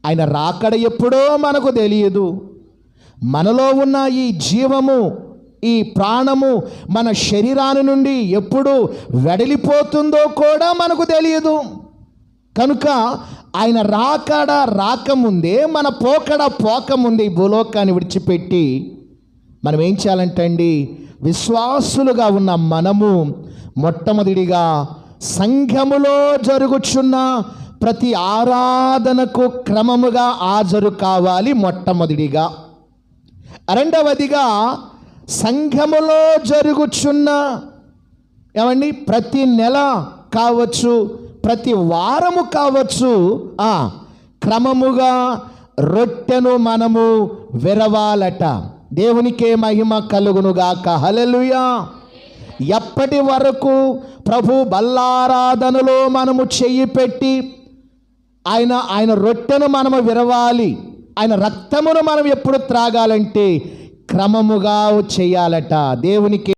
ఆయన రాకడ ఎప్పుడో మనకు తెలియదు. మనలో ఉన్న ఈ జీవము, ఈ ప్రాణము మన శరీరాన్ని నుండి ఎప్పుడు వెడలిపోతుందో కూడా మనకు తెలియదు. కనుక ఆయన రాకడ రాకముందే, మన పోకడ పోకముందే ఈ భూలోకాన్ని విడిచిపెట్టి మనం ఏం చేయాలంటే అండి, విశ్వాసులుగా ఉన్న మనము మొట్టమొదటిగా సంఘములో జరుగుచున్న ప్రతి ఆరాధనకు క్రమముగా హాజరు కావాలి మొట్టమొదటిగా. రెండవదిగా సంఘములో జరుగుచున్న ఏమండి ప్రతి నెల కావచ్చు, ప్రతి వారము కావచ్చు, క్రమముగా రొట్టెను మనము విరవాలట. దేవునికే మహిమ కలుగునుగాక. హల్లెలూయా. ఎప్పటి వరకు ప్రభు బల్లారాధనలో మనము చెయ్యి పెట్టి ఆయన రొట్టెను మనము విరవాలి, ఆయన రక్తమును మనం ఎప్పుడు త్రాగాలంటే క్రమముగా చేయాలట. దేవునికి